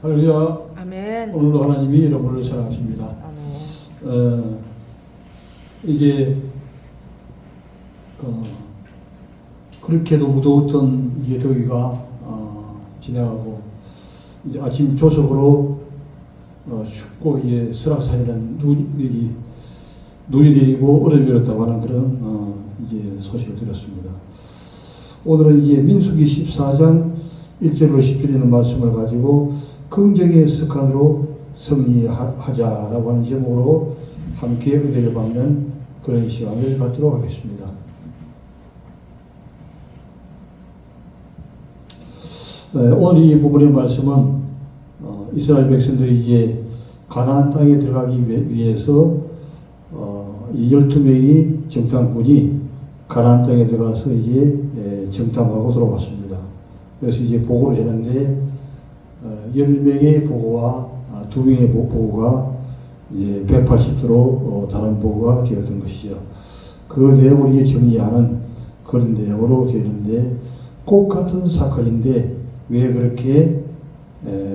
할렐루야. 아멘. 오늘도 하나님이 여러분을 사랑하십니다. 아멘. 이제 그렇게도 무더웠던 이제 더위가 지나가고 이제 아침 조석으로 춥고 이제 설악산이라는 눈이 내리고 얼음이 얼었다고 하는 그런 이제 소식을 들었습니다. 오늘은 이제 민수기 14장 1절로 10절에 있는 말씀을 가지고 긍정의 습관으로 승리하자라고 하는 제목으로 함께 은혜를 받는 그런 시간을 갖도록 하겠습니다. 오늘 이 부분의 말씀은 이스라엘 백성들이 이제 가나안 땅에 들어가기 위해서 이 12명의 정탐꾼이 가나안 땅에 들어가서 이제 정탐하고 돌아왔습니다. 그래서 이제 보고를 했는데 10명의 보고와 2명의 보고가 이제 180도로 다른 보고가 되었던 것이죠. 그 내용을 이제 정리하는 그런 내용으로 되는데 꼭 같은 사건인데 왜 그렇게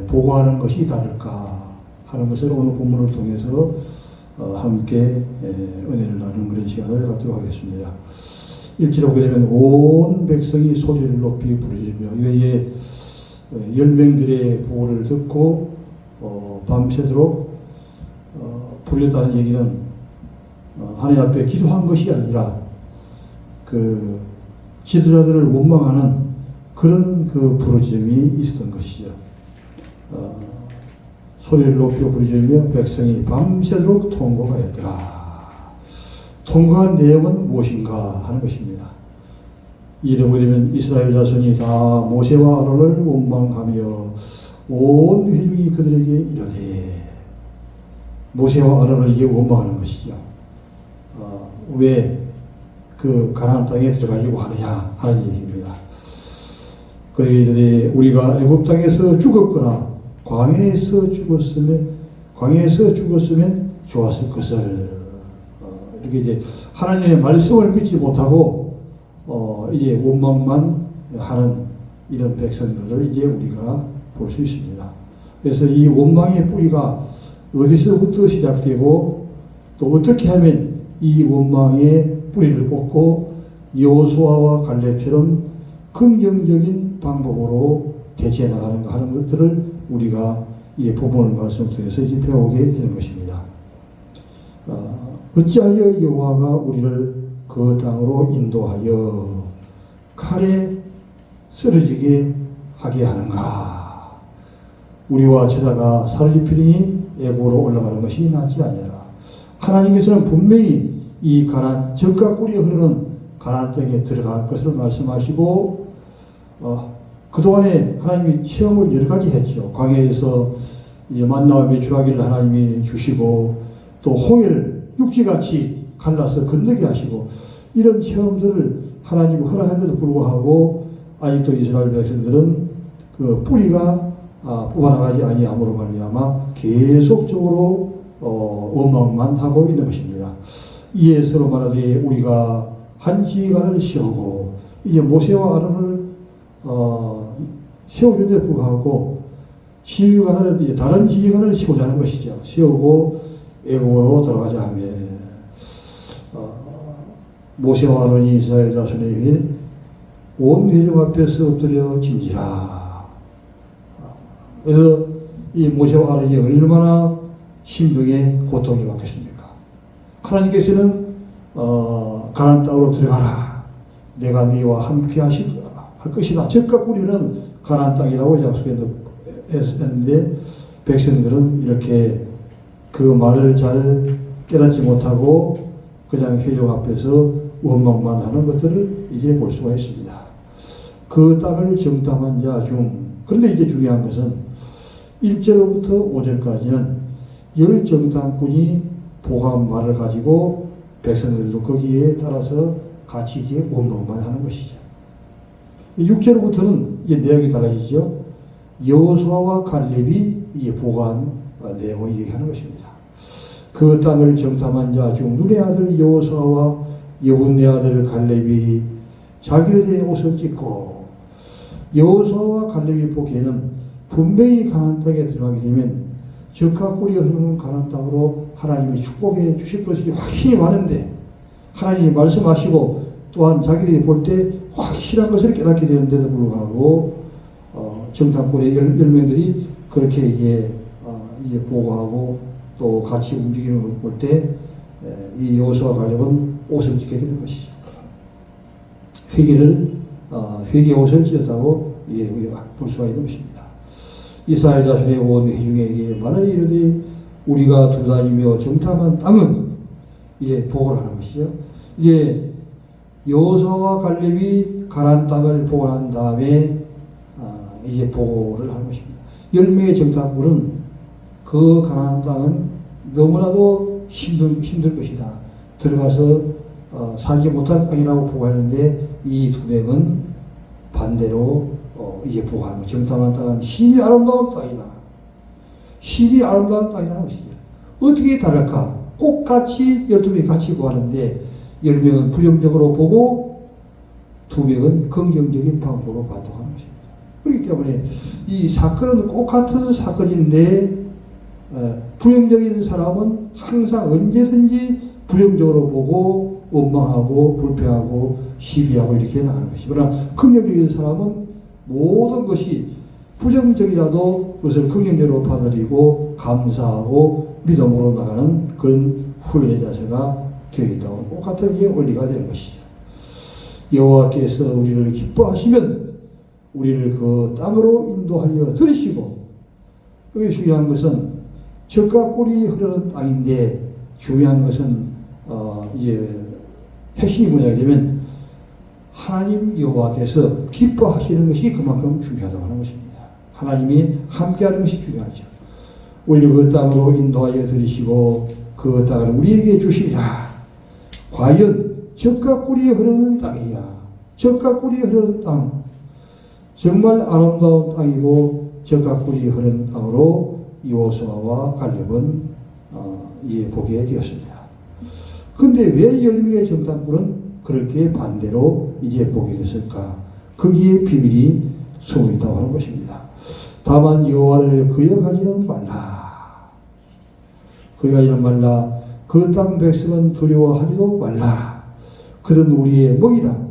보고하는 것이 다를까 하는 것을 오늘 본문을 통해서 함께 은혜를 나누는 그런 시간을 갖도록 하겠습니다. 1절에 보게 되면 온 백성이 소리를 높이 부르짖으며 이게 10명들의 보고를 듣고 밤새도록 부르짖다는 얘기는 하나님 앞에 기도한 것이 아니라 그 지도자들을 원망하는 그런 그 부르짖음이 있었던 것이죠. 소리를 높여 부르짖으며 백성이 밤새도록 통곡하였더라. 통곡한 내용은 무엇인가 하는 것입니다. 이래 보면 이스라엘 자손이 다 모세와 아론을 원망하며 온 회중이 그들에게 이르되 모세와 아론을 이게 원망하는 것이죠. 왜 그 가나안 땅에 들어가려고 하느냐 하는 얘기입니다. 그들이 우리가 애굽 땅에서 죽었거나 광야에서 죽었으면 좋았을 것을 이렇게 이제 하나님의 말씀을 믿지 못하고 이제 원망만 하는 이런 백성들을 이제 우리가 볼 수 있습니다. 그래서 이 원망의 뿌리가 어디서부터 시작되고 또 어떻게 하면 이 원망의 뿌리를 뽑고 여호수아와 갈렙처럼 긍정적인 방법으로 대처해 나가는가 하는 것들을 우리가 이 본문 말씀을 통해서 이제 배우게 되는 것입니다. 어찌하여 여호와가 우리를 그 땅으로 인도하여 칼에 쓰러지게 하게 하는가? 우리와 저자가 사르지필이니 애굽으로 올라가는 것이 낫지 아니하라. 하나님께서는 분명히 이 가나안 젖과 꿀이 흐르는 가나안 땅에 들어갈 것을 말씀하시고 그동안에 하나님이 체험을 여러 가지 했죠. 광야에서 이제 만나와 메추라기를 하나님이 주시고 또 홍해를 육지같이 갈라서 건너게 하시고 이런 체험들을 하나님이 허락했는데도 불구하고 아직도 이스라엘 백성들은 그 뿌리가 뽑아나가지 아니함으로 말미암아 계속적으로 원망만 하고 있는 것입니다. 이에 서로 말하되 우리가 한 지휘관을 세우고 이제 모세와 아론을 세우는데 불구하고 지휘관을 이제 다른 지휘관을 세우자는 것이죠. 세우고 애굽으로 돌아가자 하며 모세와 아론이 이스라엘 자손에게 온 회중 앞에서 엎드려 진지라. 그래서 이 모세와 아론이 얼마나 심중에 고통이 왔겠습니까? 하나님께서는 가나안 땅으로 들어가라. 내가 너희와 함께 할 것이다. 젖과 꿀이는 가나안 땅이라고 약속했는데 백성들은 이렇게 그 말을 잘 깨닫지 못하고 그냥 회중 앞에서 원망만 하는 것들을 이제 볼 수가 있습니다. 그 땅을 정탐한 자 중, 그런데 이제 중요한 것은 1절부터 5절까지는 10 정탐꾼이 보고한 말을 가지고 백성들도 거기에 따라서 같이 이제 원망만 하는 것이죠. 6절부터는 이제 내용이 달라지죠. 여호수아와 갈렙이 이제 보고한 내용을 얘기하는 것입니다. 그 땅을 정탐한 자 중 눈의 아들 여호수아와 여분네 아들 갈렙이 자기들의 옷을 찢고 여호수아와 갈렙이 보기에는 분명히 가나안 땅에 들어가게 되면 적과 꿀이 흐르는 가나안 땅으로 하나님이 축복해 주실 것이 확신이 많은데 하나님이 말씀하시고 또한 자기들이 볼 때 확실한 것을 깨닫게 되는데도 불구하고 정탐꾼의 10명들이 그렇게 이제 보고하고 또 같이 움직이는 걸 볼 때 이 여호수아와 갈렙은 옷을 찢게 되는 것이죠. 회개 옷을 찢었다고 우리가 볼 수가 있는 것입니다. 이스라엘 자손의 온 회중에게 말하여 이르되 우리가 두루다니며 정탐한 땅은 이제 보고를 하는 것이죠. 이제 여호수아와 갈렙이 가나안 땅을 보고한 다음에 이제 보고를 하는 것입니다. 10명의 정탐꾼은 그 가나안 땅은 너무나도 힘들 것이다. 들어가서 살지 못할 땅이라고 보고하는데 이 2명은 반대로 이제 보고하는 거죠. 정탐한 땅은 심히 아름다운 땅이다. 심히 아름다운 땅이라는 것이죠. 어떻게 다를까? 똑같이 12명이 같이 보하는데 10명은 부정적으로 보고 2명은 긍정적인 방법으로 반응하는 것입니다. 그렇기 때문에 이 사건은 똑같은 사건인데 부정적인 사람은 항상 언제든지 부정적으로 보고 원망하고 불평하고 시비하고 이렇게 나가는 것이죠. 그러나 긍정적인 사람은 모든 것이 부정적이라도 그것을 긍정적으로 받아들이고 감사하고 믿음으로 나가는 그런 후인의 자세가 되어 있다고 똑같은 원리가 되는 것이죠. 여호와께서 우리를 기뻐하시면 우리를 그 땅으로 인도하여 들이시고 여기 중요한 것은 적과 꿀이 흐르는 땅인데 중요한 것은 이제 핵심이 뭐냐면 하나님 여호와께서 기뻐하시는 것이 그만큼 중요하다고 하는 것입니다. 하나님이 함께하는 것이 중요하죠. 우리 그 땅으로 인도하여 들이시고 그 땅을 우리에게 주시리라. 과연 적과 꿀이 흐르는 땅이라. 적과 꿀이 흐르는 땅. 정말 아름다운 땅이고 적과 꿀이 흐르는 땅으로 여호수아와 갈렙은 이제 보게 되었습니다. 근데 왜 10명의 정탐꾼은 그렇게 반대로 이제 보게 됐을까? 거기에 비밀이 숨어 있다고 하는 것입니다. 다만 여호와를 거역하지는 말라. 거역하지는 말라. 그 땅 백성은 두려워하지도 말라. 그들은 우리의 먹이라.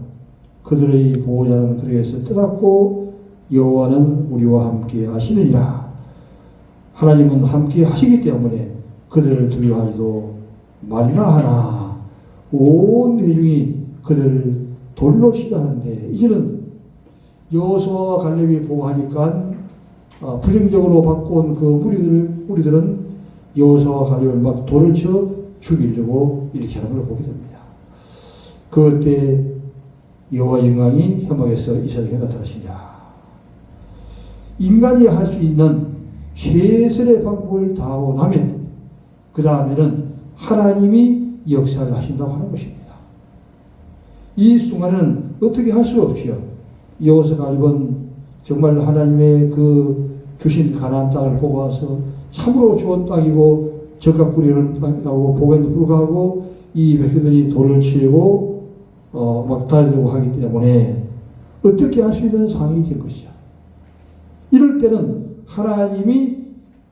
그들의 보호자는 그들에게서 떠났고 여호와는 우리와 함께 하시느니라. 하나님은 함께 하시기 때문에 그들을 두려워하지도 말라 하나 온 회중이 그들을 돌로 치다 하는데 이제는 여호수아와 갈렙이 보고하니까 부정적으로 바꿔온 그 무리들은 여호수아와 갈렙을 막 돌을 쳐 죽이려고 이렇게 하는 걸 보게 됩니다. 그때 여호와 영광이 회막에서 이스라엘에게 나타나시냐. 인간이 할 수 있는 최선의 방법을 다하고 나면 그 다음에는 하나님이 역사를 하신다고 하는 것입니다. 이 순간에는 어떻게 할 수 없지요. 여호수아 갈렙은 정말 하나님의 그 주신 가나안 땅을 보고 와서 참으로 좋은 땅이고 적과 꿀이 흐르는 땅이라고 보고에도 불구하고 이 백성들이 돌을 치고 막 달리려고 하기 때문에 어떻게 할 수 있는 상황이 된 것이죠. 이럴 때는 하나님이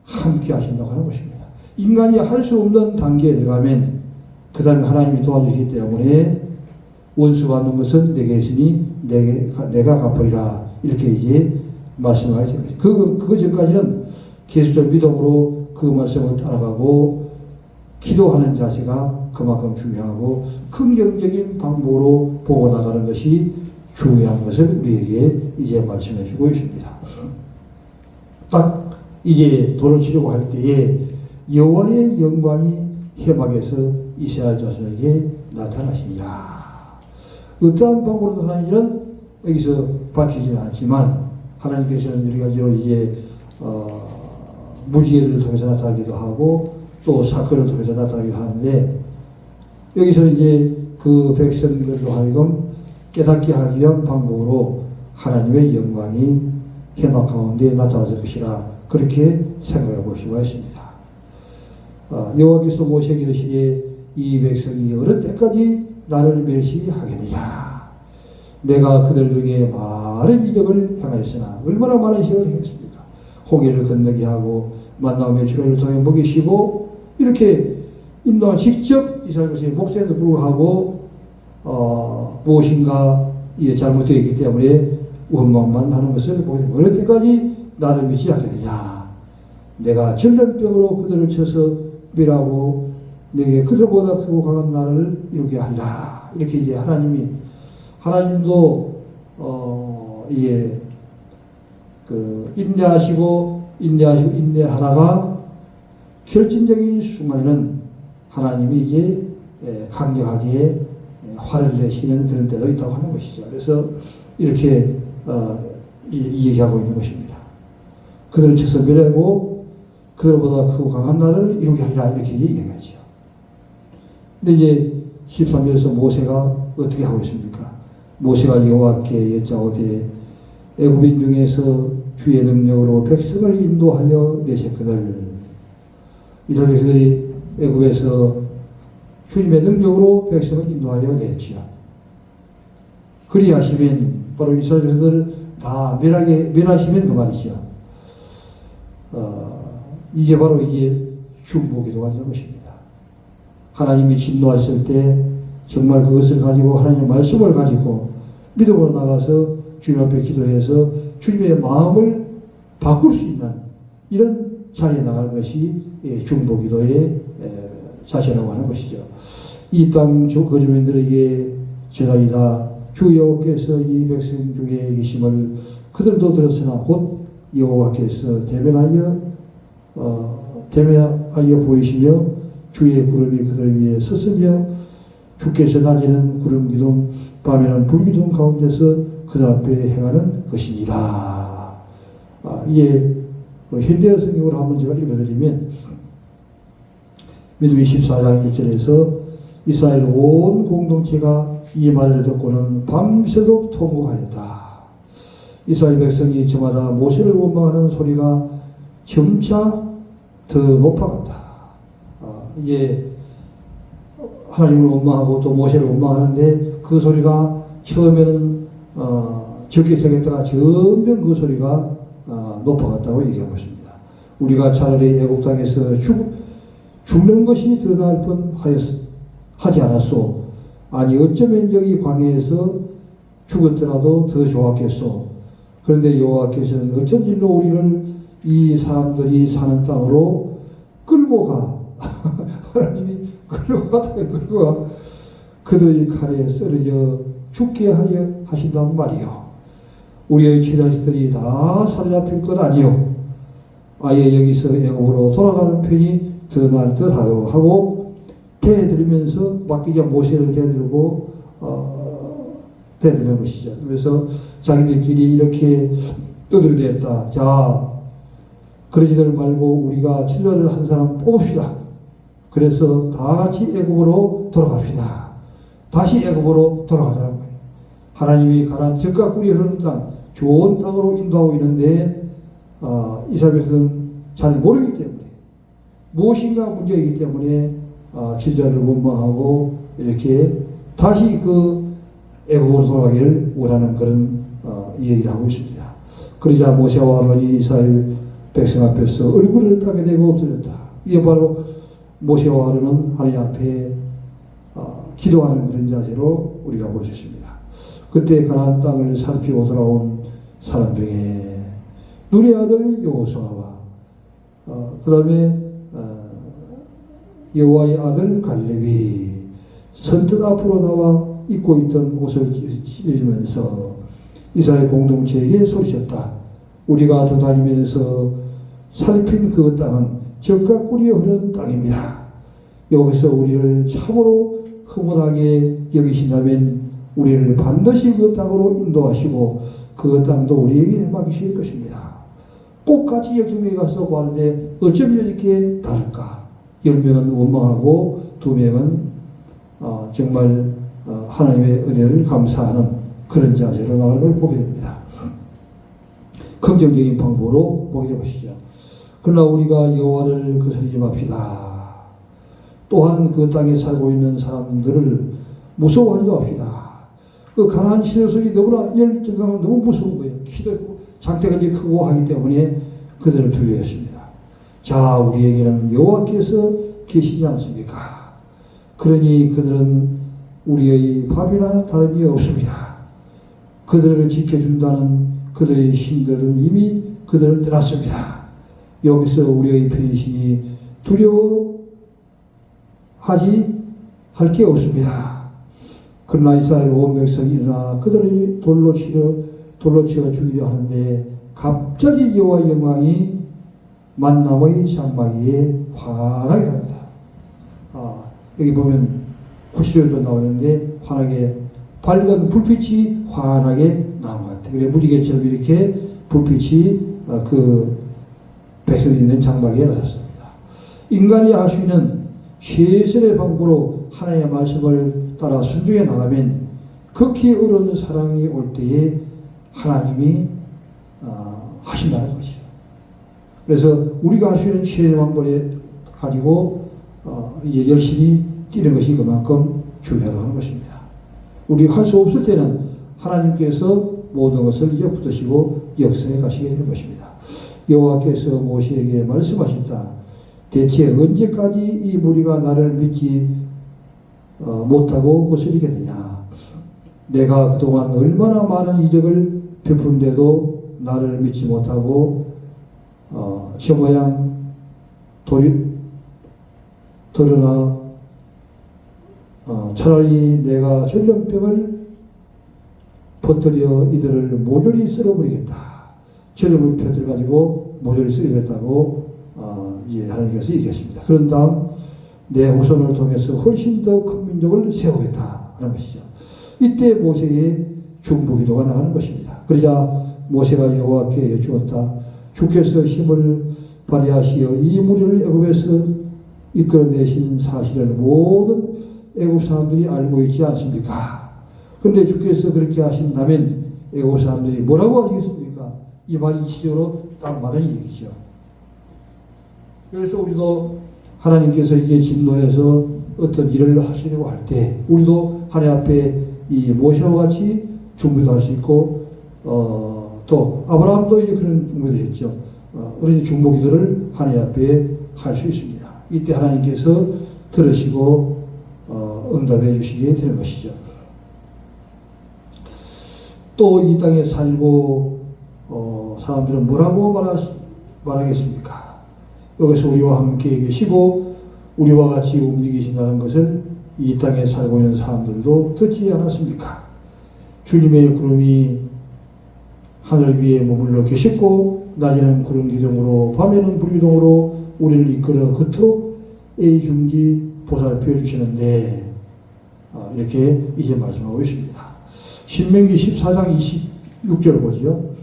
함께 하신다고 하는 것입니다. 인간이 할 수 없는 단계에 들어가면 그 다음에 하나님이 도와주시기 때문에 원수 받는 것은 내게 있으니 내가 갚으리라 이렇게 이제 말씀을 하게 됩니다. 그 전까지는 계속적 믿음으로 그 말씀을 따라가고 기도하는 자세가 그만큼 중요하고 긍정적인 방법으로 보고 나가는 것이 중요한 것을 우리에게 이제 말씀해 주고 있습니다. 딱 이제 돌을 치려고 할 때에 여호와의 영광이 회막에서 이스라엘 자손에게 나타나시니라. 어떠한 방법으로 나타나는지는 여기서 밝히지는 않지만 하나님께서는 여러 가지로 이제 무지개를 통해서 나타나기도 하고 또 사건을 통해서 나타나기도 하는데 여기서 이제 그 백성들로 하여금 깨닫게 하기 위한 방법으로 하나님의 영광이 회막 가운데 나타났을 것이라 그렇게 생각해 볼 수가 있습니다. 여호와께서 모세에게 이르시되 이 백성이 어느 때까지 나를 멸시하겠느냐. 내가 그들 중에 많은 이적을 행하였으나 얼마나 많은 시험을 행했습니까? 홍해를 건너게 하고 만나며 출애를 통해 먹이시고 이렇게 인도한 직접 이스라엘 백성의 목숨에도 불구하고 무엇인가 이게 잘못되어 있기 때문에 원망만 하는 것을 보게 됩니다. 어느 때까지 나를 믿지 않겠느냐. 내가 전염병으로 그들을 쳐서 멸하고 내게 그들보다 크고 강한 나를 이루게 하리라. 이렇게 이제 하나님도 이게 인내하시고 인내하다가 결정적인 순간에는 하나님이 이제 강력하게 화를 내시는 그런 때도 있다고 하는 것이죠. 그래서 이렇게 얘기하고 있는 것입니다. 그들을 쳐서 멸하고 그들보다 크고 강한 나를 이루게 하리라 이렇게 얘기하죠. 근데 이제 13절에서 모세가 어떻게 하고 있습니까? 모세가 여호와께 여짜오되 애굽인 중에서 주의 능력으로 백성을 인도하여 내셨거늘. 이스라엘 백성들이 애굽에서 주님의 능력으로 백성을 인도하여 냈지요. 그리하시면 바로 이스라엘 백성들을 다 멸하시면 그 말이죠. 이게 바로 이게 중보기도가 되는 것입니다. 하나님이 진노하셨을 때 정말 그것을 가지고 하나님의 말씀을 가지고 믿음으로 나가서 주님 앞에 기도해서 주님의 마음을 바꿀 수 있는 이런 자리에 나가는 것이 중보기도의 자세라고 하는 것이죠. 이 땅 거주민들에게 제자리다 주 여호와께서 이 백성 중에 계심을 그들도 들었으나 곧 여호와께서 대면하여 보이시며 주의 구름이 그들 위에 섰으며 주께서 낮에는 구름 기둥 밤에는 불 기둥 가운데서 그들 앞에 행하는 것이니라. 이게 현대 성경으로 한번 제가 읽어드리면 민수기 14장 1절에서 이스라엘 온 공동체가 이 말을 듣고는 밤새도록 통곡하였다. 이스라엘 백성이 저마다 모세를 원망하는 소리가 점차 더 높아갔다. 이게 하나님을 원망하고 또 모세를 원망하는데 그 소리가 처음에는 적게 생겼다가 점점 그 소리가 높아갔다고 얘기하고 있습니다. 우리가 차라리 애국 땅에서 죽는 것이 더 나을 뻔하지 않았소. 아니 어쩌면 여기 광야에서 죽었더라도 더 좋았겠소. 그런데 여호와께서는 어쩐 일로 우리를 이 사람들이 사는 땅으로 끌고 가. 하나님이 끌고 가. 그들의 칼에 쓰러져 죽게 하려 하신단 말이요. 우리의 최자식들이 다 사로잡힐 것 아니요. 아예 여기서 애굽으로 돌아가는 편이 더 나을 듯하요 하고 대들으면서 맡기자 모세를 대들고 대드는 것이죠. 그래서 자기들끼리 이렇게 떠들어댔다. 자, 그러지들 말고 우리가 친자를 한 사람 뽑읍시다. 그래서 다 같이 애굽으로 돌아갑시다. 다시 애굽으로 돌아가자는 거예요. 하나님이 가난 적과 꿀이 흐르는 땅, 좋은 땅으로 인도하고 있는데 이스라엘에서는 잘 모르기 때문에 무엇인가 문제가 있기 때문에 친자를 원망하고 이렇게 다시 그 애굽으로 돌아가기를 원하는 그런 얘기를 하고 있습니다. 그러자 모세와 아론이 이스라엘 백성 앞에서 얼굴을 타게 되고 엎드렸다. 이게 바로 모세와 아론은 하나님 앞에 기도하는 그런 자세로 우리가 볼 수 있습니다. 그때 가나안 땅을 살피고 돌아온 사람 중에 눈의 아들 여호수아와 그 다음에 여호와의 아들 갈렙이 선뜻 앞으로 나와 입고 있던 옷을 찢으면서 이스라엘 공동체에게 소리쳤다. 우리가 도다니면서 살핀 그 땅은 적과 꿀이 흐르는 땅입니다. 여기서 우리를 참으로 흐뭇하게 여기신다면 우리를 반드시 그 땅으로 인도하시고 그 땅도 우리에게 맡기실 것입니다. 꼭 같이 12명이 가서 보았는데 어쩜 이렇게 다를까? 10명은 원망하고 2명은 정말 하나님의 은혜를 감사하는 그런 자세로 나가는 걸 보게 됩니다. 긍정적인 방법으로 보게 된 것이죠. 그러나 우리가 여호와를 거스르지 맙시다. 또한 그 땅에 살고 있는 사람들을 무서워하지도 맙시다. 그 가나안 신의 속이 너무나 열정하면 너무 무서운 거예요. 키도 있고 장대까지 크고 하기 때문에 그들을 두려워했습니다. 자, 우리에게는 여호와께서 계시지 않습니까? 그러니 그들은 우리의 밥이나 다름이 없습니다. 그들을 지켜준다는 그들의 신들은 이미 그들을 떠났습니다. 여기서 우리의 편신이 두려워하지 할 게 없습니다. 그러나 이스라엘 온 백성이 일어나 그들을 돌로 치어 죽이려 하는데 갑자기 여호와 영광이 만나의 장막위에 환하게 납니다. 여기 보면 구시절도 나오는데 환하게 밝은 불빛이 환하게 나온 것 같아요. 그래 무지개처럼 이렇게 불빛이 그 백성이 있는 장막에 나섰습니다. 인간이 할 수 있는 최선의 방법으로 하나님의 말씀을 따라 순종해 나가면 극히 어려운 사랑이 올 때에 하나님이 하신다는 것이죠. 그래서 우리가 할 수 있는 최선의 방법을 가지고 이제 열심히 뛰는 것이 그만큼 중요하다고 하는 것입니다. 우리가 할 수 없을 때는 하나님께서 모든 것을 이제 붙드시고 역사에 가시게 되는 것입니다. 여호와께서 모세에게 말씀하셨다. 대체 언제까지 이 무리가 나를 믿지 못하고 거스리겠느냐. 내가 그동안 얼마나 많은 이적을 베푼데도 나를 믿지 못하고 저 모양 드러나 차라리 내가 전염병을 퍼뜨려 이들을 모조리 쓸어버리겠다. 전염을 퍼뜨려가지고 모조리 쓸어버리겠다고 이제 하나님께서 얘기했습니다. 그런 다음 내 후손을 통해서 훨씬 더 큰 민족을 세우겠다 하는 것이죠. 이때 모세의 중보기도가 나가는 것입니다. 그러자 모세가 여호와께 여쭈었다. 주께서 힘을 발휘하시어 이 무리를 애굽에서 이끌어내신 사실을 모든 애굽 사람들이 알고 있지 않습니까? 그런데 주께서 그렇게 하신다면 애굽 사람들이 뭐라고 하시겠습니까? 이 말이 이치적으로 딱 맞는 얘기죠. 그래서 우리도 하나님께서 이제 진노해서 어떤 일을 하시려고 할 때 우리도 하나님 앞에 이 모세와 같이 중보도 할 수 있고 또 아브라함도 이제 그런 중보도 했죠. 그런 중보기도를 하나님 앞에 할 수 있습니다. 이때 하나님께서 들으시고 응답해 주시게 되는 것이죠. 또 이 땅에 살고 사람들은 뭐라고 말하겠습니까? 여기서 우리와 함께 계시고 우리와 같이 움직이신다는 것을 이 땅에 살고 있는 사람들도 듣지 않았습니까? 주님의 구름이 하늘 위에 머물러 계셨고 낮에는 구름 기둥으로 밤에는 불 기둥으로 우리를 이끌어 그토록 애중지 보살펴 주시는데 이렇게 이제 말씀하고 있습니다. 신명기 14장 26절 보지요.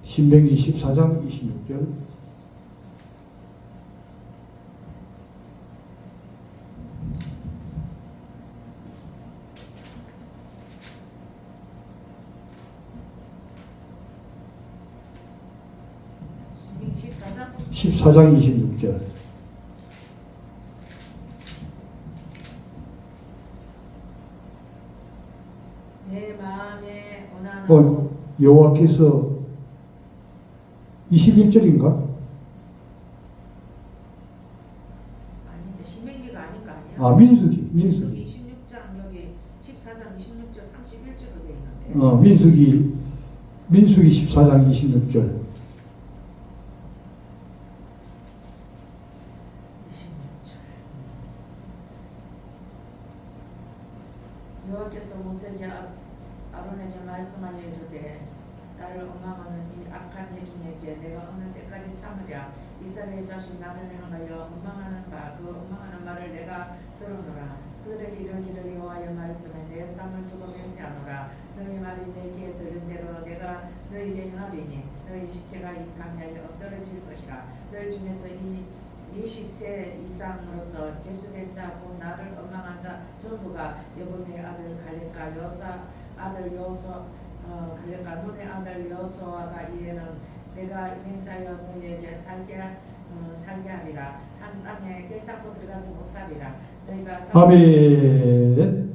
신명기 14장 26절. 신명기 14장 26절. 내 마음에 원하는 여호와께서 21절인가? 아닌데 신명기가 아닌 거 아니야? 민수기. 26장 여기 14장 26절 31절로 돼 있는데. 민수기 14장 26절. 26절. 여호와께서 모세에게 아론에게 말씀하여 이르되 나를 원망하는 이 악한 해중에게 내가 어느 때까지 참으랴. 이스라엘 자식 나를 향하여 원망하는 그 원망하는 말을 내가 들으노라. 그들에게 이르기를 여호와의 말씀에 내 삶을 두고 맹세하노라. 너희 말이 내 귀에 들은 대로 내가 너희에게 행하리니 너희 식체가 이 강야에 엎드러질 것이라. 너희 중에서 이 20세 이상으로서 계수된 자 곧 나를 원망한 자 전부가 여분의 아들 갈렙과 여호사 아들 여호수 갈렙과 눈의 아들 여호수아가 이에는 내가 맹세하여 너희에게 살게 하리라. 한 땅에 결단코 들어가지 못하리라. 너희가 아멘.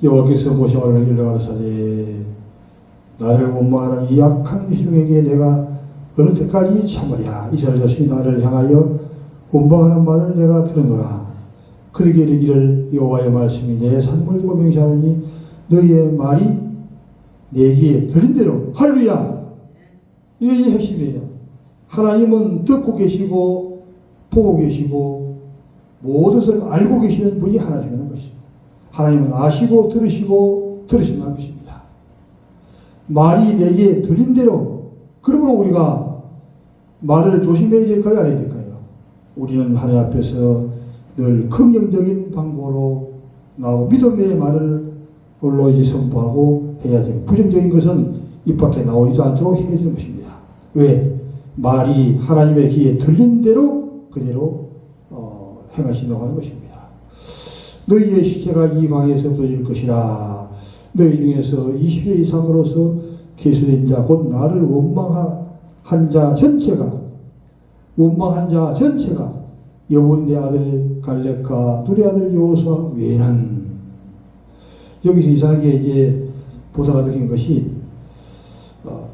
여호와께서 모세와 일러가로사대 나를 원망하는 이 악한 흉에게 내가 어느 때까지 참으랴. 이스라엘 자손이 나를 향하여 원망하는 말을 내가 들으노라. 그들에게 이르기를 여호와의 말씀이 내 산물 두고 맹세하노니 너희의 말이 내게 들린 대로 할렐루야. 이게 핵심이에요. 하나님은 듣고 계시고 보고 계시고 모든 것을 알고 계시는 분이 하나님이라는 것입니다. 하나님은 아시고 들으시고 들으신다는 것입니다. 말이 내게 들린 대로, 그러면 우리가 말을 조심해야 될까요? 안 해야 될까요? 우리는 하나님 앞에서 늘 긍정적인 방법으로 나오고 믿음의 말을 홀로 이제 선포하고 해야 되고, 부정적인 것은 입 밖에 나오지도 않도록 해야 되는 것입니다. 왜? 말이 하나님의 귀에 들린 대로 그대로 행하신다고 하는 것입니다. 너희의 시체가 이 방에서 부서질 것이라. 너희 중에서 20회 이상으로서 계수된 자 곧 나를 원망한 자 전체가 여분네 아들 갈렙과 둘의 아들 여호수아 외에는, 여기서 이상하게 이제 보다가 느낀 것이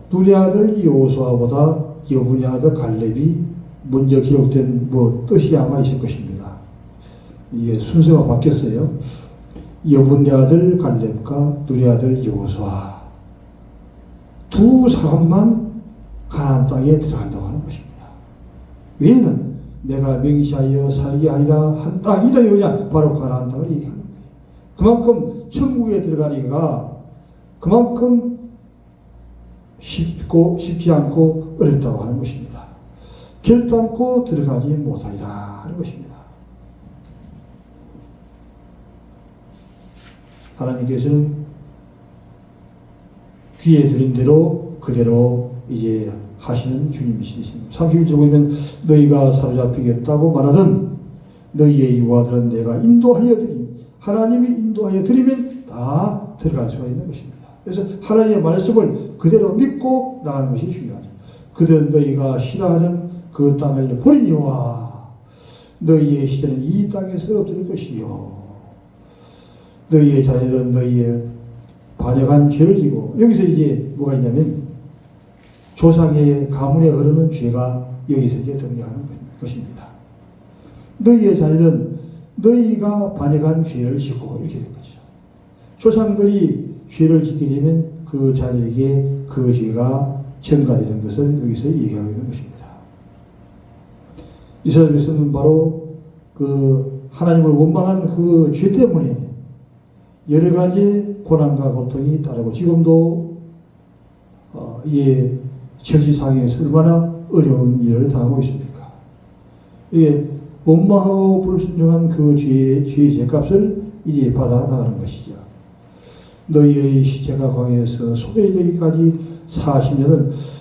둘의 아들 여호수아보다 여분네 아들 갈렙이 먼저 기록된 뜻이 아마 있을 것입니다. 이게 순서가 바뀌었어요. 여분네 아들 갈렙과 둘의 아들 여호수아 두 사람만 가나안 땅에 들어간다고 하는 것입니다. 외에는 내가 맹세하여 살게 하리라 한 땅이다. 이거냐? 바로 가나안 땅을 얘기하는 거예요. 그만큼 천국에 들어가기가 그만큼 쉽지 않고 어렵다고 하는 것입니다. 결단코 들어가지 못하리라 하는 것입니다. 하나님께서는 귀에 들린 대로 그대로 이제 하시는 주님이시십니다. 31절 보면 너희가 사로잡히겠다고 말하던 너희의 유아들은 내가 인도하여 드리니, 하나님이 인도하여 드리면 다 들어갈 수가 있는 것입니다. 그래서 하나님의 말씀을 그대로 믿고 나가는 것이 중요하죠. 그들은 너희가 싫어하는 그 땅을 버리니와 너희의 시대는 이 땅에서 엎드릴 것이요 너희의 자녀들은 너희의 반역한 죄를 지고, 여기서 이제 뭐가 있냐면 조상의 가문에 흐르는 죄가 여기서 이제 등장하는 것입니다. 너희의 자녀들은 너희가 반역한 죄를 짓고, 이렇게 된 거죠. 조상들이 죄를 짓게 되면 그 자녀에게 그 죄가 전가되는 것을 여기서 얘기하고 있는 것입니다. 이스라엘 백성은 바로 그 하나님을 원망한 그 죄 때문에 여러 가지 고난과 고통이 따르고, 지금도 이게 처지상에서 얼마나 어려운 일을 당하고 있습니까? 이게 원망하고 불순종한 그 죄의 죄값을 이제 받아 나가는 것이죠. 너희의 시체가 광야에서 소멸되기까지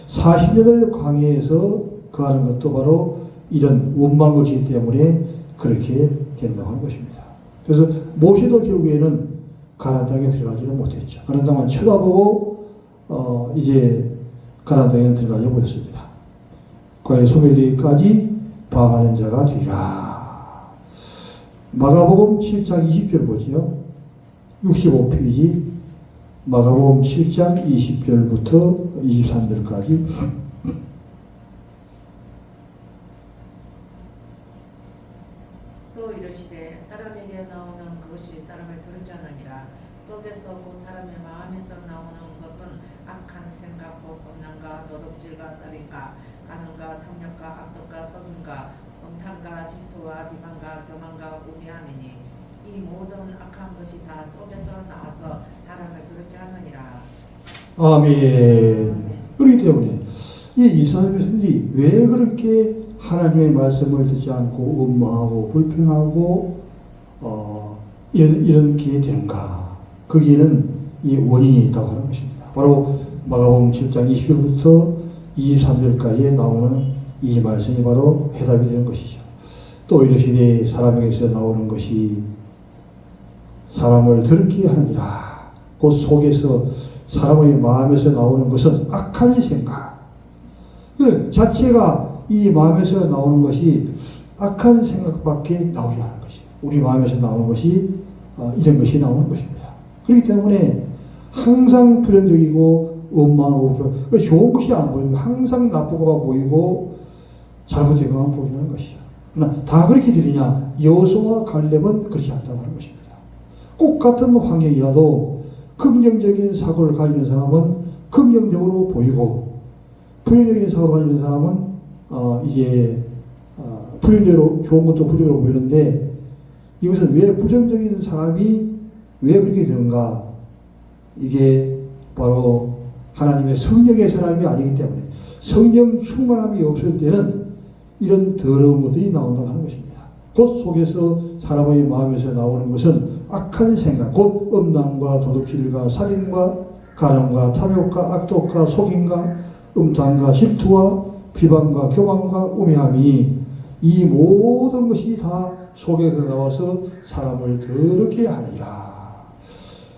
40년을 광야에서 거하는 것도 바로 이런 원망의 죄 때문에 그렇게 된다고 하는 것입니다. 그래서 모세도 결국에는 가나안 땅에 들어가지를 못했죠. 가나안 땅만 쳐다보고 이제 가나안 땅에는 들어가지 못했습니다. 광야에 소멸되기까지 방하는 자가 되리라. 마가복음 7장 20절 보지요. 65페이지 마가복음 7장 20절부터 23절까지 또 이르시되 사람에게 나오는 그것이 사람을 들은 자느니라. 속에서 그 사람의 마음에서 나오는 것은 악한 생각, 혼난과 도둑질과 살인과 간음과 탐욕과 악독과 속임과 음탕과 질투와 비방과 교만과 우매함이니 이 모든 악한 것이 다 속에서 나와서 사람을 더럽게 하느니라. 아멘. 그렇기 때문에 이 이스라엘 백성들이 왜 그렇게 하나님의 말씀을 듣지 않고 원망하고 불평하고 이렇게 되는가? 거기에는 이 원인이 있다고 하는 것입니다. 바로 마가복음 7장 20절부터 23절까지에 나오는 이 말씀이 바로 해답이 되는 것이죠. 또 이르시되 사람에게서 나오는 것이 사람을 더럽게 하느니라. 곧 속에서 사람의 마음에서 나오는 것은 악한 생각. 그 자체가 이 마음에서 나오는 것이 악한 생각밖에 나오지 않는 것입니다. 우리 마음에서 나오는 것이 이런 것이 나오는 것입니다. 그렇기 때문에 항상 불행적이고 원망하고 좋은 것이 안 보이고 항상 나쁘고만 보이고 잘못된 것만 보이는 것이야. 그러나 다 그렇게 되느냐? 여호수아와 갈렙은 그렇지 않다고 하는 것입니다. 꼭 같은 환경이라도 긍정적인 사고를 가지는 사람은 긍정적으로 보이고 부정적인 사고를 가지는 사람은 부정적으로 좋은 것도 부정적으로 보이는데 이것은 왜 부정적인 사람이 왜 그렇게 되는가? 이게 바로 하나님의 성령의 사람이 아니기 때문에 성령 충만함이 없을 때는 이런 더러운 것들이 나온다고 하는 것입니다. 곧 속에서 사람의 마음에서 나오는 것은 악한 생각, 곧 음란과 도둑질과 살인과 간음과 탐욕과 악독과 속임과 음탕과 질투와 비방과 교만과 우매함이 이 모든 것이 다 속에서 나와서 사람을 더럽게 하느니라.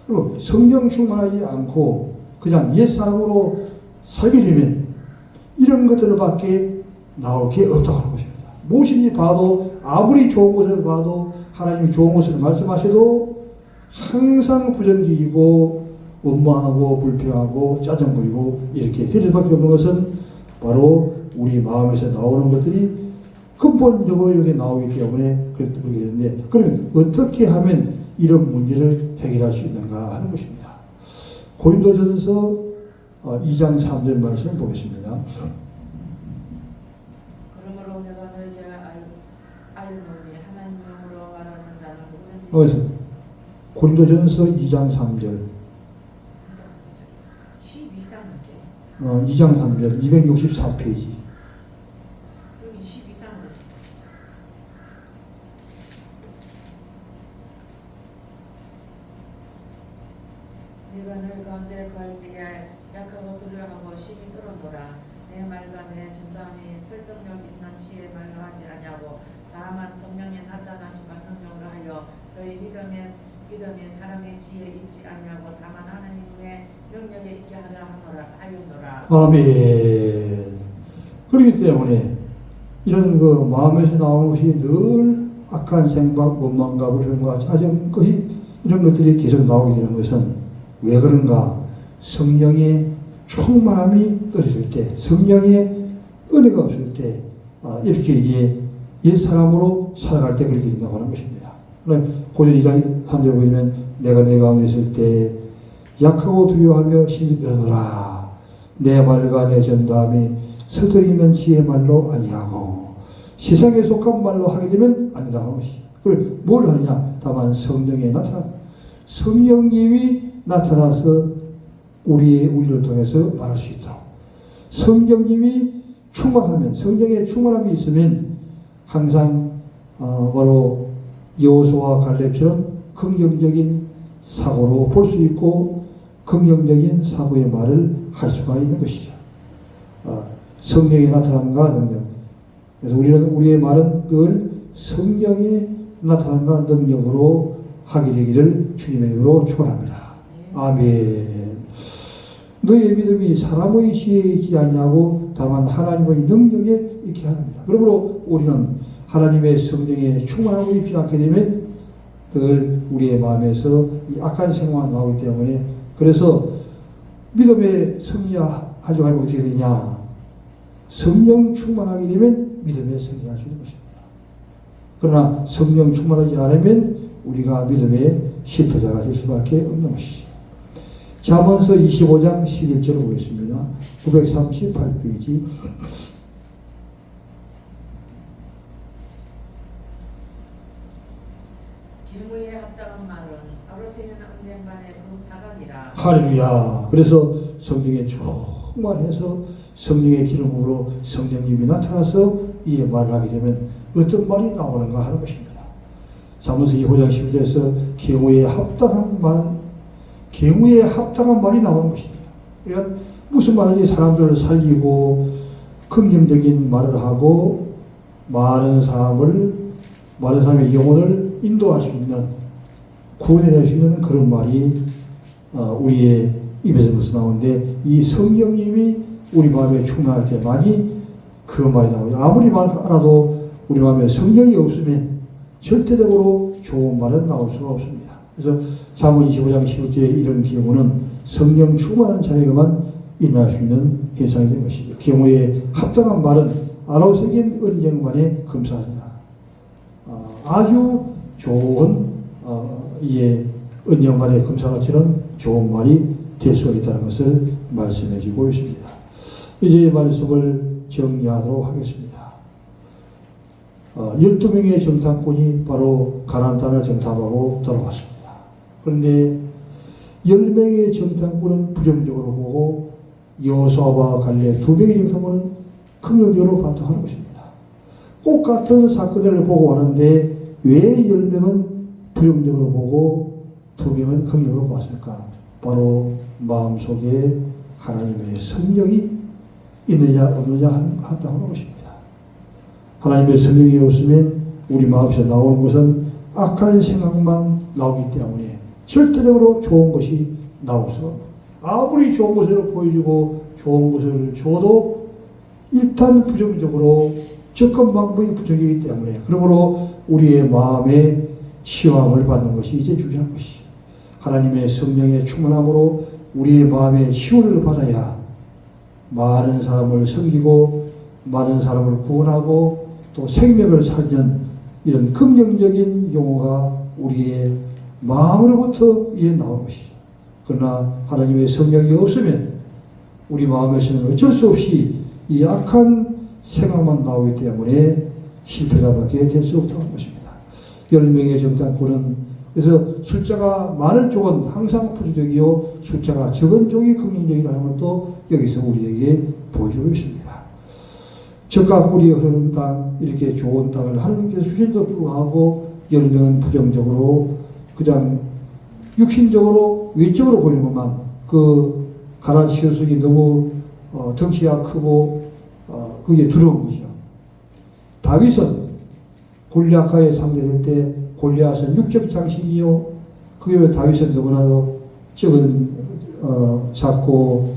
그리고 성령 충만하지 않고 그냥 옛사람으로 살게 되면 이런 것들밖에 나올 게 없다고 하는 것입니다. 무엇인지 봐도 아무리 좋은 것을 봐도 하나님이 좋은 것을 말씀하셔도 항상 부정적이고 원망하고 불평하고 짜증 부리고 이렇게 될 수밖에 없는 것은 바로 우리 마음에서 나오는 것들이 근본적으로 이렇게 나오기 때문에 그렇게 되는데 그러면 어떻게 하면 이런 문제를 해결할 수 있는가 하는 것입니다. 고린도전서 2장 3절 말씀을 보겠습니다. 그러므로 내가 너에게 알려노니 하나님 이름으로 말하는 자는 누구든지 그래서 고린도전서 2장 3절 12장 2장 3절 264페이지 여기 12장 네가 너희 가운데 거할 때에 약하고 두려워하고 심히 떨어노라. 내 말과 내 전담이 설득력 있는 지혜의 말로 하지 아니하고 다만 성령의 나타나심과 능력으로 하여 너희 믿음이 사람의 지혜에 있지 아니하고 다만 하나님의 능력에 있게 하였노라. 아멘. 그렇기 때문에 이런 그 마음에서 나오는 것이 늘 악한 생각, 원망과 불평과 짜증 것이 이런 것들이 계속 나오게 되는 것은 왜 그런가? 성령의 충만함이 떨어질 때, 성령의 은혜가 없을 때, 이렇게 이제 옛사람으로 살아갈 때 그렇게 된다고 하는 것입니다. 고전 2장 3절 보시면 내가 내 가운데 있을 때 약하고 두려워하며 심히 떨어노라. 내 말과 내 전담이 설득 있는 지혜의 말로 아니하고 세상에 속한 말로 하게 되면 안 된다고 하는 것이. 그걸 뭘 하느냐? 다만 성령에 나타나 성령님이 나타나서 우리를 통해서 말할 수 있다. 성령님이 충만하면 성령의 충만함이 있으면 항상 바로 여호수아와 갈렙처럼 긍정적인 사고로 볼 수 있고 긍정적인 사고의 말을 할 수가 있는 것이죠. 성령이 나타난과 능력. 그래서 우리의 말은 늘 성령이 나타난과 능력으로 하게 되기를 주님의 이름으로 축원합니다. 아멘. 너의 믿음이 사람의 지혜에 있지 아니하고 다만 하나님의 능력에 있게 합니다. 그러므로 우리는 하나님의 성령에 충만함을 입지 않게 되면 늘 우리의 마음에서 이 악한 생각만 나오기 때문에 그래서 믿음에 승리하려고 하면 어떻게 되냐? 성령 충만하게 되면 믿음에 승리할 수 있는 것입니다. 그러나 성령 충만하지 않으면 우리가 믿음의 실패자가 될 수밖에 없는 것이죠. 잠언서 25장 11절을 보겠습니다. 938페이지. 기름에 합당한 말은 아로새는 언젠간의 금사각이라. 할렐루야. 그래서 성령에 충만해서 성령의 기름으로 성령님이 나타나서 이 말을 하게 되면 어떤 말이 나오는가 하는 것입니다. 잠언서 25장 11절에서 경우에 합당한 말이 나오는 것입니다. 그러니까 무슨 말인지 사람들을 살리고 긍정적인 말을 하고 많은 사람의 영혼을 인도할 수 있는 구원해낼 수 있는 그런 말이 우리의 입에서부터 나오는데 이 성령님이 우리 마음에 충만할 때만이 그 말이 나오죠. 아무리 말 알아도 우리 마음에 성령이 없으면 절대적으로 좋은 말은 나올 수가 없습니다. 그래서 잠언 25장 15절에 이런 경우는 성령 충만한 자에게만 일어날 수 있는 현상이 된 것이죠. 경우에 합당한 말은 아로새긴 언쟁만의 검사하리라. 아주 좋은 이제 언쟁만의 검사같이는 좋은 말이 될 수가 있다는 것을 말씀해 주고 있습니다. 이제 말씀을 정리하도록 하겠습니다. 12명의 정탐꾼이 바로 가나안 땅을 정탐하고 돌아왔습니다. 그런데 10명의 정탐꾼은 부정적으로 보고 여호수아와 갈렙 2명의 정탐꾼은 긍정적으로 반응하는 것입니다. 똑같은 사건을 보고 왔는데 왜 10명은 부정적으로 보고 2명은 긍정적으로 봤을까? 바로 마음속에 하나님의 성령이 있느냐 없느냐 한다는 것입니다. 하나님의 성령이 없으면 우리 마음에서 나오는 것은 악한 생각만 나오기 때문에 절대적으로 좋은 것이 나올 수가 없습니다. 아무리 좋은 것으로 보여주고 좋은 것을 줘도 일단 부정적으로 접근 방법이 부정이기 때문에 그러므로 우리의 마음에 시험을 받는 것이 이제 중요한 것이 하나님의 성령의 충만함으로 우리의 마음에 시원을 받아야 많은 사람을 섬기고 많은 사람을 구원하고 또 생명을 살리는 이런 긍정적인 용어가 우리의 마음으로부터 이에 나온 것이죠. 그러나 하나님의 성령이 없으면 우리 마음에서는 어쩔 수 없이 이 악한 생각만 나오기 때문에 실패자밖에 될 수 없다는 것입니다. 10명의 정탐꾼은 그래서 숫자가 많은 쪽은 항상 부수적이요 숫자가 적은 쪽이 긍정적이라는 것도 여기서 우리에게 보여주고 있습니다. 적각 우리의 흐르는 땅 이렇게 좋은 땅을 하나님께서 주신데도 불구하고 10명은 부정적으로 그냥 육신적으로 외적으로 보이는 것만 그 가나안 시어석이 너무 덩치가 크고 그게 두려운 것이죠. 다윗은 골리앗과의 상대할 때 골리앗은 육적 장식이요. 그게 왜 다윗은 너무나도 적은 작고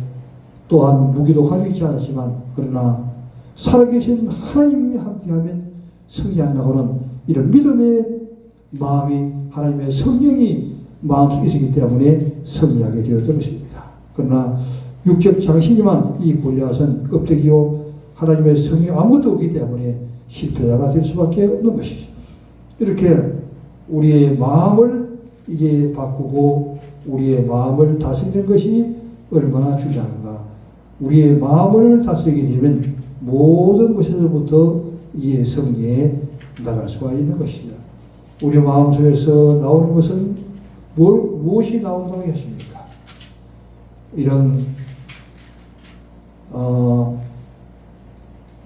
또한 무기도 활기치 않았지만 그러나 살아계신 하나님이 함께하면 승리한다고는 이런 믿음의 마음이 하나님의 성령이 마음속에 있기 때문에 승리하게 되었던 것입니다. 그러나 육적 장신이지만 이 골리앗은 껍데기요 하나님의 성령 아무것도 없기 때문에 실패자가 될 수밖에 없는 것이죠. 이렇게 우리의 마음을 이제 바꾸고 우리의 마음을 다스리는 것이 얼마나 중요한가. 우리의 마음을 다스리게 되면 모든 것에서부터 이에 승리에 나갈 수가 있는 것이죠. 우리 마음속에서 나오는 것은 무엇이 나온다고 했습니까? 이런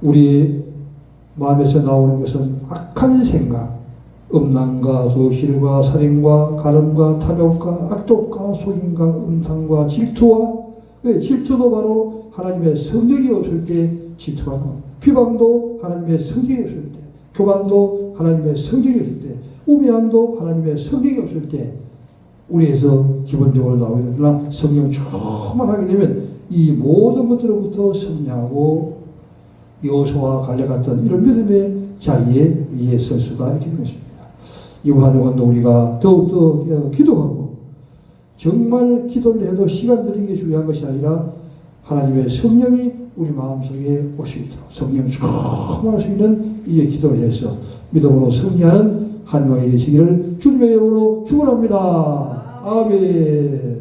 우리 마음에서 나오는 것은 악한 생각, 음란과 도실과 살인과 간음과 탐욕과 악독과 속임과 음탕과 질투와 질투도 바로 하나님의 성령이 없을 때 질투가 나옵니다. 비방도 하나님의 성령이 없을 때, 교만도 하나님의 성령이 없을 때, 우매함도 하나님의 성령이 없을 때 우리에서 기본적으로 나오게 되나 성령 충만하게 되면 이 모든 것들로부터 승리하고 여호수아와 갈렙 같은 이런 믿음의 자리에 이에 설 수가 있게 된 것입니다. 이 화동안도 우리가 더욱더 기도하고 정말 기도를 해도 시간 들이는 게 중요한 것이 아니라 하나님의 성령이 우리 마음속에 올 수 있도록 성령 충만할 수 있는 이에 기도를 해서 믿음으로 승리하는 한 명이 되시기를 주님의 이름으로 축원합니다. 아멘.